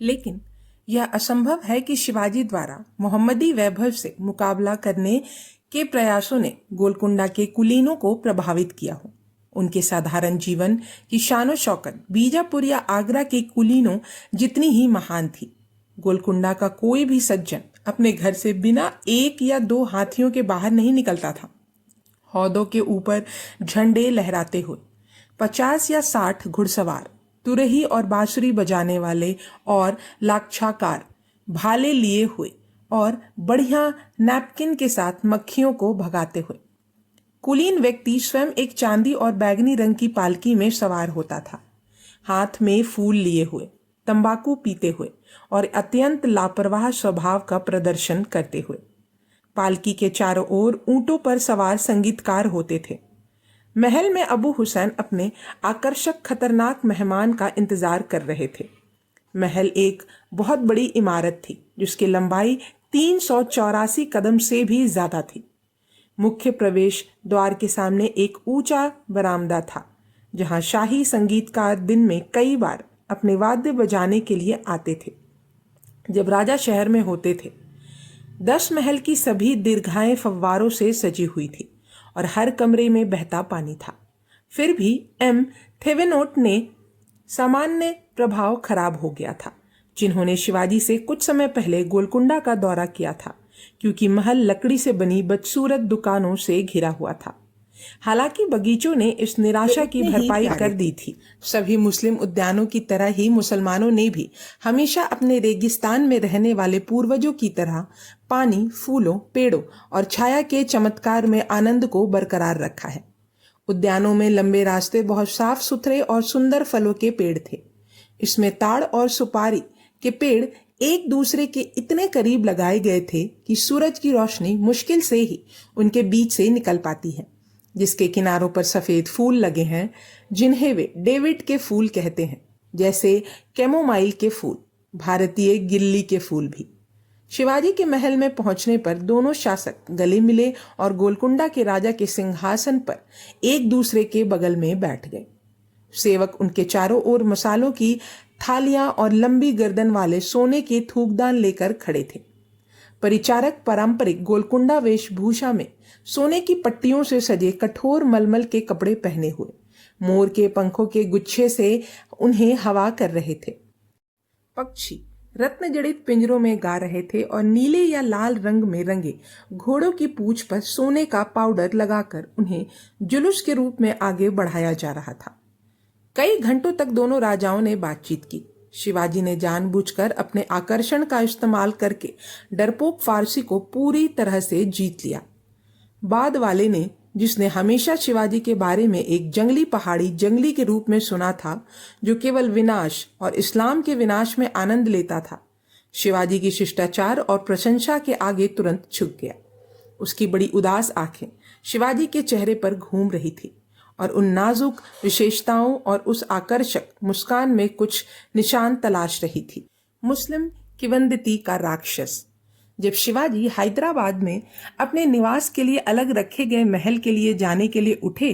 लेकिन यह असंभव है कि शिवाजी द्वारा मोहम्मदी वैभव से मुकाबला करने के प्रयासों ने गोलकुंडा के कुलीनों को प्रभावित किया हो। उनके साधारण जीवन की शानो शौकत बीजापुर या आगरा के कुलीनों जितनी ही महान थी। गोलकुंडा का कोई भी सज्जन अपने घर से बिना 1 या 2 हाथियों के बाहर नहीं निकलता था। हौदों के ऊपर झंडे लहराते हुए 50 या 60 घुड़सवार, तुरही और बांसुरी बजाने वाले और लाक्षाकार भाले लिए हुए और बढ़िया नैपकिन के साथ मक्खियों को भगाते हुए कुलीन व्यक्ति स्वयं एक चांदी और बैगनी रंग की पालकी में सवार होता था, हाथ में फूल लिए हुए, तंबाकू पीते हुए और अत्यंत लापरवाह स्वभाव का प्रदर्शन करते हुए। पालकी के चारों ओर ऊंटों पर सवार संगीतकार होते थे। महल में अबू हुसैन अपने आकर्षक खतरनाक मेहमान का इंतजार कर रहे थे। महल एक बहुत बड़ी इमारत थी जिसकी लंबाई 384 कदम से भी ज्यादा थी। मुख्य प्रवेश द्वार के सामने एक ऊंचा बरामदा था जहां शाही संगीतकार दिन में कई बार अपने वाद्य बजाने के लिए आते थे जब राजा शहर में होते थे। 10 महल की सभी दीर्घाएं फव्वारों से सजी हुई थी और हर कमरे में बहता पानी था। फिर भी एम थेवेनोट ने सामान्य प्रभाव खराब हो गया था, जिन्होंने शिवाजी से कुछ समय पहले गोलकुंडा का दौरा किया था, क्योंकि महल लकड़ी से बनी बदसूरत दुकानों से घिरा हुआ था। हालांकि बगीचों ने इस निराशा की भरपाई कर दी थी। सभी मुस्लिम उद्यानों की तरह ही मुसलमानों ने भी हमेशा अपने रेगिस्तान में रहने वाले पूर्वजों की तरह पानी, फूलों, पेड़ों और छाया के चमत्कार में आनंद को बरकरार रखा है। उद्यानों में लंबे रास्ते बहुत साफ सुथरे और सुंदर फलों के पेड़ थे। इसमें ताड़ और सुपारी के पेड़ एक दूसरे के इतने करीब लगाए गए थे कि सूरज की रोशनी मुश्किल से ही उनके बीच से निकल पाती है। जिसके किनारों पर सफेद फूल लगे हैं जिन्हें वे डेविड के फूल कहते हैं, जैसे कैमोमाइल के फूल, भारतीय गिल्ली के फूल भी। शिवाजी के महल में पहुंचने पर दोनों शासक गले मिले और गोलकुंडा के राजा के सिंहासन पर एक दूसरे के बगल में बैठ गए। सेवक उनके चारों ओर मसालों की थालियां और लंबी गर्दन वाले सोने के थूकदान लेकर खड़े थे। परिचारक पारंपरिक गोलकुंडा वेशभूषा में सोने की पट्टियों से सजे कठोर मलमल के कपड़े पहने हुए मोर के पंखों के गुच्छे से उन्हें हवा कर रहे थे। पक्षी रत्न जड़ित पिंजरों में गा रहे थे और नीले या लाल रंग में रंगे घोड़ों की पूंछ पर सोने का पाउडर लगाकर उन्हें जुलूस के रूप में आगे बढ़ाया जा रहा था। कई घंटों तक दोनों राजाओं ने बातचीत की। शिवाजी ने जानबूझकर अपने आकर्षण का इस्तेमाल करके डरपोक फारसी को पूरी तरह से जीत लिया। बाद वाले ने, जिसने हमेशा शिवाजी के बारे में एक जंगली पहाड़ी जंगली के रूप में सुना था जो केवल विनाश और इस्लाम के विनाश में आनंद लेता था, शिवाजी की शिष्टाचार और प्रशंसा के आगे तुरंत झुक गया। उसकी बड़ी उदास आंखें शिवाजी के चेहरे पर घूम रही थी और उन नाजुक विशेषताओं और उस आकर्षक मुस्कान में कुछ निशान तलाश रही थी। मुस्लिम किवंदती का राक्षस। जब शिवाजी हैदराबाद में अपने निवास के लिए अलग रखे गए महल के लिए जाने के लिए उठे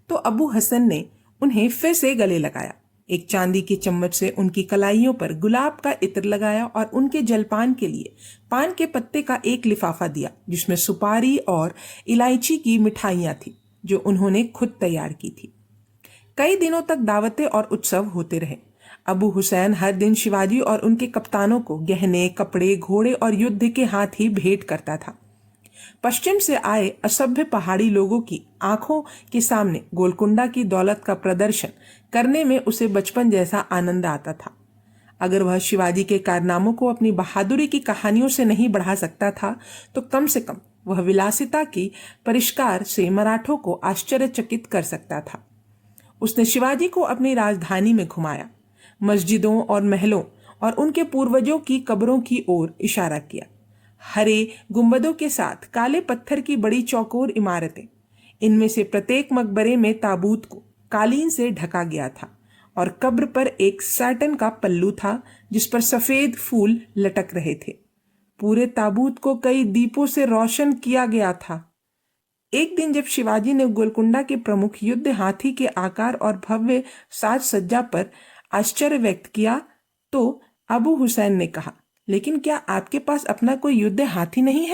तो अबू हसन ने उन्हें फिर से गले लगाया। एक चांदी की चम्मच से उनकी कलाइयों पर गुलाब का इत्र लगाया और उनके जलपान के लिए पान के पत्ते का एक लिफाफा दिया जिसमें सुपारी और इलायची की मिठाइयां थी जो उन्होंने खुद तैयार की थी। कई दिनों तक दावतें और उत्सव होते रहे। अबू हुसैन हर दिन शिवाजी और उनके कप्तानों को गहने, कपड़े, घोड़े और युद्ध के हाथ ही भेंट करता था। पश्चिम से आए असभ्य पहाड़ी लोगों की आंखों के सामने गोलकुंडा की दौलत का प्रदर्शन करने में उसे बचपन जैसा आनंद आता था। अगर वह शिवाजी के कारनामों को अपनी बहादुरी की कहानियों से नहीं बढ़ा सकता था तो कम से कम वह विलासिता की परिष्कार से मराठों को आश्चर्यचकित कर सकता था। उसने शिवाजी को अपनी राजधानी में घुमाया, मस्जिदों और महलों और उनके पूर्वजों की कब्रों की ओर इशारा किया। हरे गुंबदों के साथ काले पत्थर की बड़ी चौकोर इमारतें, इनमें से प्रत्येक मकबरे में ताबूत को कालीन से ढका गया था और कब्र पर एक सैटन का पल्लू था जिस पर सफेद फूल लटक रहे थे। पूरे ताबूत को कई दीपों से रोशन किया गया था। एक दिन जब शिवाजी ने गोलकुंडा के प्रमुख युद्ध हाथी के आकार और भव्य साज सज्जा पर आश्चर्य व्यक्त किया तो अबू हुसैन ने कहा, लेकिन क्या आपके पास अपना कोई युद्ध हाथी नहीं है?